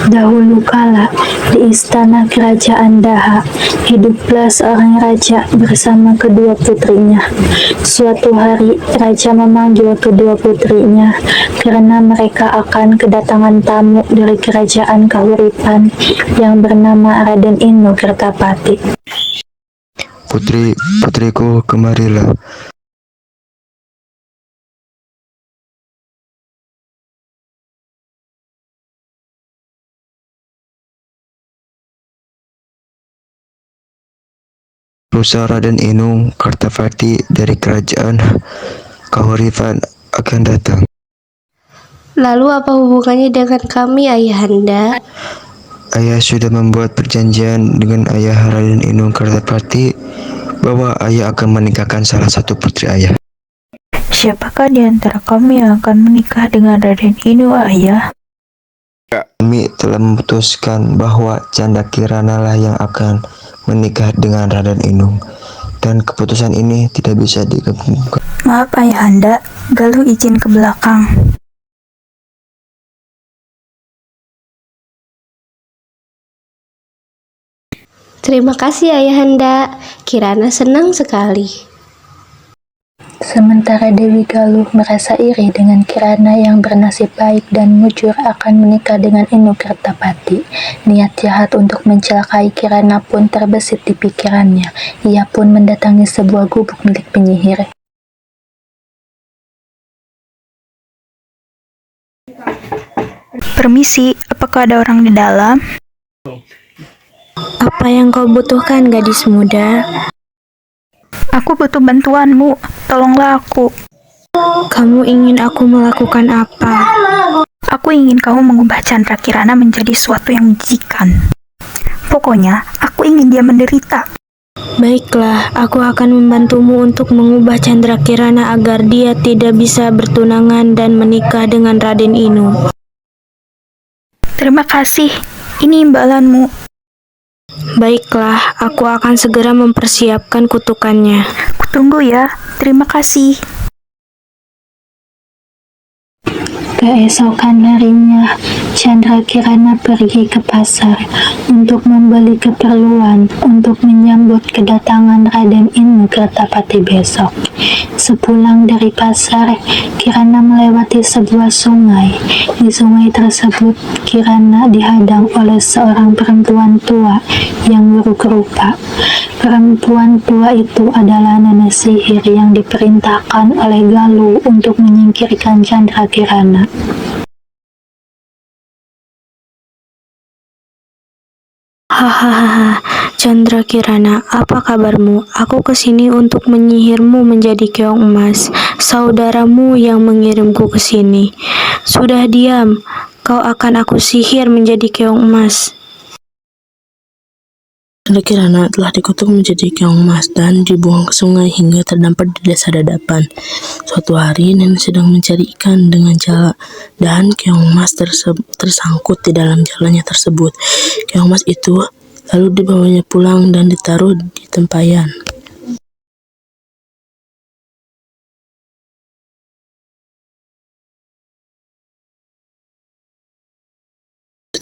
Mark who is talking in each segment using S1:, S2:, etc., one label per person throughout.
S1: Dahulu kala, di istana kerajaan Daha, hiduplah seorang raja bersama kedua putrinya. Suatu hari, raja memanggil kedua putrinya karena mereka akan kedatangan tamu dari kerajaan Kahuripan yang bernama Raden Inu Kertapati.
S2: Putriku, kemarilah. Lusa Raden Inu Kertapati dari kerajaan Kahuripan akan datang.
S3: Lalu apa hubungannya dengan kami, Ayahanda?
S2: Ayah sudah membuat perjanjian dengan ayah Raden Inu Kertapati bahwa ayah akan menikahkan salah satu putri ayah.
S1: Siapakah di antara kami yang akan menikah dengan Raden Inu, Ayah?
S2: Kami telah memutuskan bahwa Canda Kirana lah yang akan menikah dengan Raden Inu, dan keputusan ini tidak bisa digabungkan.
S1: Maaf Ayahanda, Galuh izin ke belakang.
S3: Terima kasih, Ayahanda. Kirana senang sekali.
S1: Sementara Dewi Galuh merasa iri dengan Kirana yang bernasib baik dan mujur akan menikah dengan Inu Kertapati. Niat jahat untuk mencelakai Kirana pun terbesit di pikirannya. Ia pun mendatangi sebuah gubuk milik penyihir. Permisi, apakah ada orang di dalam?
S3: Apa yang kau butuhkan, gadis muda?
S1: Aku butuh bantuanmu, tolonglah aku.
S3: Kamu ingin aku melakukan apa?
S1: Aku ingin kamu mengubah Chandra Kirana menjadi suatu yang menjijikan. Pokoknya, aku ingin dia menderita.
S3: Baiklah, aku akan membantumu untuk mengubah Chandra Kirana agar dia tidak bisa bertunangan dan menikah dengan Raden Inu.
S1: Terima kasih, ini imbalanmu.
S3: Baiklah, aku akan segera mempersiapkan kutukannya.
S1: Kutunggu ya, terima kasih. Keesokan harinya, Chandra Kirana pergi ke pasar untuk membeli keperluan untuk menyambut kedatangan Raden Inu Kertapati besok. Sepulang dari pasar, Kirana melewati sebuah sungai. Di sungai tersebut, Kirana dihadang oleh seorang perempuan tua yang buruk rupa. Perempuan tua itu adalah nenek sihir yang diperintahkan oleh Galuh untuk menyingkirkan Chandra Kirana.
S3: Hahaha, Chandra Kirana, apa kabarmu? Aku kesini untuk menyihirmu menjadi keong emas, saudaramu yang mengirimku ke sini. Sudah diam, kau akan aku sihir menjadi keong emas.
S4: Chandra Kirana telah dikutuk menjadi keong emas dan dibuang ke sungai hingga terdampar di desa Dadapan. Suatu hari, nenek sedang mencari ikan dengan jala dan keong emas tersangkut di dalam jalanya tersebut. Keong emas itu lalu dibawanya pulang dan ditaruh di tempayan.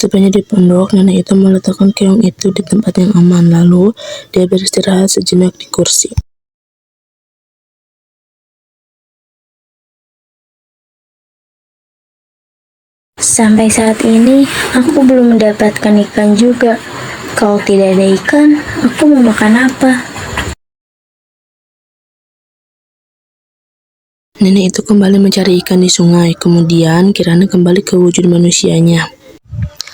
S4: Setibanya di pondok, nenek itu meletakkan keong itu di tempat yang aman, lalu dia beristirahat sejenak di kursi.
S3: Sampai saat ini, aku belum mendapatkan ikan juga. Kalau tidak ada ikan, aku mau makan apa?
S4: Nenek itu kembali mencari ikan di sungai. Kemudian Kirana kembali ke wujud manusianya.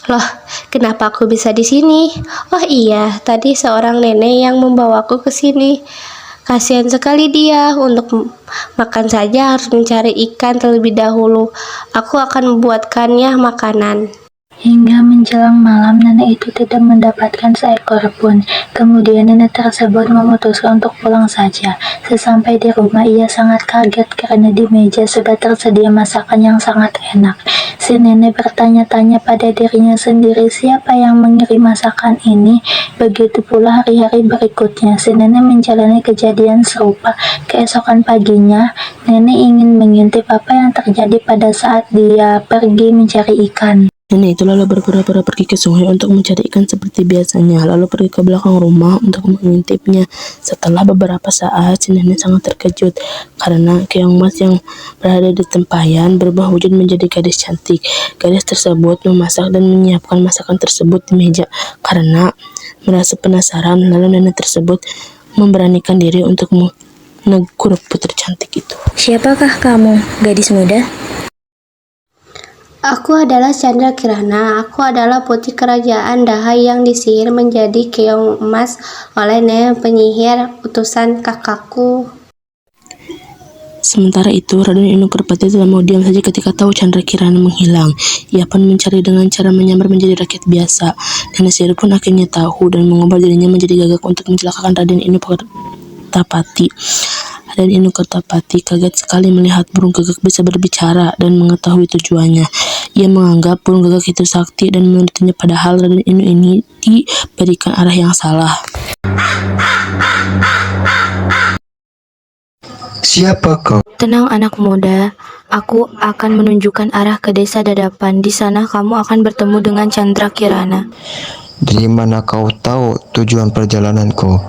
S3: Loh, kenapa aku bisa di sini? Oh iya, tadi seorang nenek yang membawaku ke sini. Kasihan sekali dia, untuk makan saja harus mencari ikan terlebih dahulu. Aku akan membuatkannya makanan.
S1: Hingga menjelang malam, nenek itu tidak mendapatkan seekor pun. Kemudian nenek tersebut memutuskan untuk pulang saja. Sesampai di rumah, ia sangat kaget karena di meja sudah tersedia masakan yang sangat enak. Si nenek bertanya-tanya pada dirinya sendiri, siapa yang mengirim masakan ini? Begitu pula hari-hari berikutnya, si nenek menjalani kejadian serupa. Keesokan paginya, nenek ingin mengintip apa yang terjadi pada saat dia pergi mencari ikan.
S4: Nenek itu lalu berpura-pura pergi ke sungai untuk mencari ikan seperti biasanya, lalu pergi ke belakang rumah untuk mengintipnya. Setelah beberapa saat, si nenek sangat terkejut karena keong emas yang berada di tempayan berubah wujud menjadi gadis cantik. Gadis tersebut memasak dan menyiapkan masakan tersebut di meja. Karena merasa penasaran, lalu nenek tersebut memberanikan diri untuk menegur putri cantik itu.
S5: Siapakah kamu, gadis muda?
S3: Aku adalah Chandra Kirana. Aku adalah putri kerajaan Dahai yang disihir menjadi keong emas oleh nenek penyihir utusan kakakku.
S4: Sementara itu, Raden Inokerpati tidak mau diam saja ketika tahu Chandra Kirana menghilang. Ia pun mencari dengan cara menyamar menjadi rakyat biasa. Nenek sihir pun akhirnya tahu dan mengubah dirinya menjadi gagak untuk mencelakakan Raden Inokertapati. Raden Inokertapati kaget sekali melihat burung gagak bisa berbicara dan mengetahui tujuannya. Ia menganggap burung gagak itu sakti dan menurutinya, padahal Raden Inu ini diberikan arah yang salah.
S2: Siapa kau?
S5: Tenang anak muda, aku akan menunjukkan arah ke desa Dadapan. Di sana kamu akan bertemu dengan Chandra Kirana.
S2: Dari mana kau tahu tujuan perjalananku?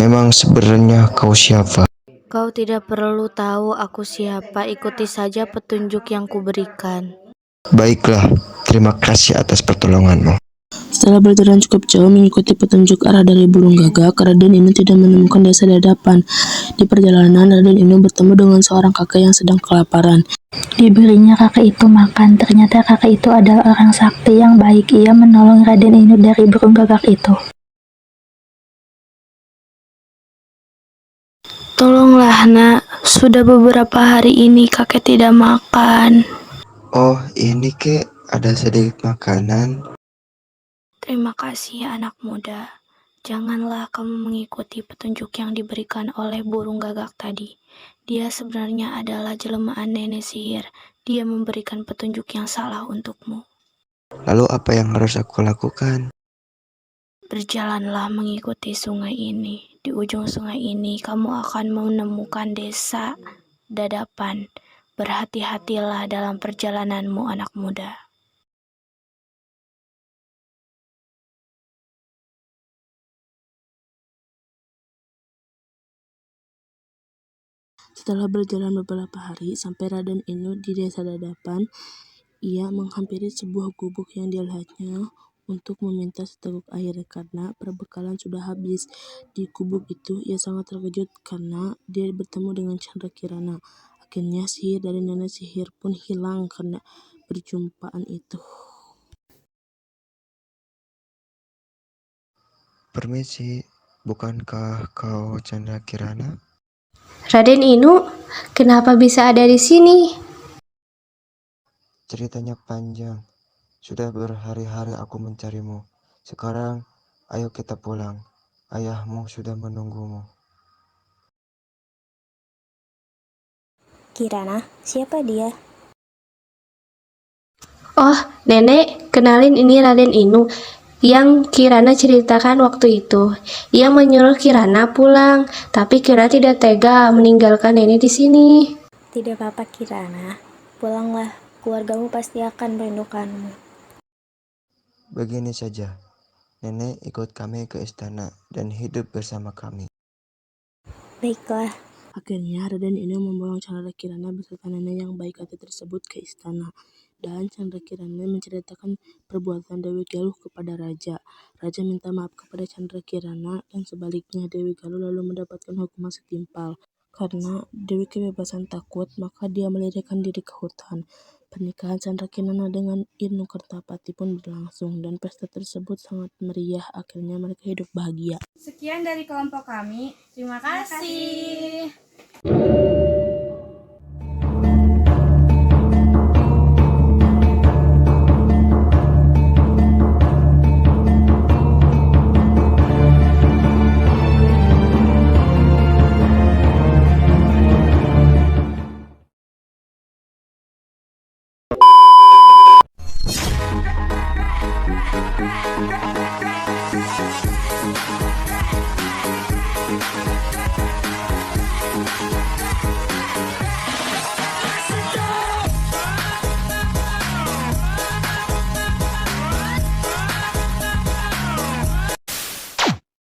S2: Memang sebenarnya kau siapa?
S5: Kau tidak perlu tahu aku siapa, ikuti saja petunjuk yang kuberikan.
S2: Baiklah, terima kasih atas pertolonganmu.
S4: Setelah berjalan cukup jauh mengikuti petunjuk arah dari burung gagak, Raden Inu tidak menemukan desa Dadapan. Di perjalanan, Raden Inu bertemu dengan seorang kakek yang sedang kelaparan.
S1: Diberinya kakek itu makan. Ternyata kakek itu adalah orang sakti yang baik. Ia menolong Raden Inu dari burung gagak itu.
S5: Tolonglah nak, sudah beberapa hari ini kakek tidak makan.
S2: Oh, ini kek ada sedikit makanan.
S5: Terima kasih anak muda. Janganlah kamu mengikuti petunjuk yang diberikan oleh burung gagak tadi. Dia sebenarnya adalah jelmaan nenek sihir. Dia memberikan petunjuk yang salah untukmu.
S2: Lalu apa yang harus aku lakukan?
S5: Berjalanlah mengikuti sungai ini. Di ujung sungai ini kamu akan menemukan desa Dadapan. Berhati-hatilah dalam perjalananmu anak muda.
S4: Setelah berjalan beberapa hari sampai Raden Inu di desa Dadapan, ia menghampiri sebuah gubuk yang dilihatnya untuk meminta seteguk air karena perbekalan sudah habis. Di gubuk itu ia sangat terkejut karena dia bertemu dengan Chandra Kirana. Akhirnya sihir dari nenek sihir pun hilang karena perjumpaan itu.
S2: Permisi, bukankah kau Chandra Kirana?
S3: Raden Inu, kenapa bisa ada di sini?
S2: Ceritanya panjang. Sudah berhari-hari aku mencarimu. Sekarang, ayo kita pulang. Ayahmu sudah menunggumu.
S6: Kirana, siapa dia?
S3: Oh, nenek, kenalin ini Raden Inu yang Kirana ceritakan waktu itu. Ia menyuruh Kirana pulang, tapi Kirana tidak tega meninggalkan nenek di sini.
S6: Tidak apa-apa Kirana, pulanglah, keluargamu pasti akan merindukanmu.
S2: Begini saja, nenek ikut kami ke istana dan hidup bersama kami.
S6: Baiklah,
S4: Akhirnya Raden Inu membawa Chandra Kirana beserta nenek yang baik hati tersebut ke istana. Dan Chandra Kirana menceritakan perbuatan Dewi Galuh kepada Raja. Raja minta maaf kepada Chandra Kirana dan sebaliknya Dewi Galuh lalu mendapatkan hukuman setimpal. Karena Dewi kebebasan takut, maka dia melarikan diri ke hutan. Pernikahan Chandra Kirana dengan Inokertapati pun berlangsung dan pesta tersebut sangat meriah. Akhirnya mereka hidup bahagia.
S7: Sekian dari kelompok kami. Terima kasih.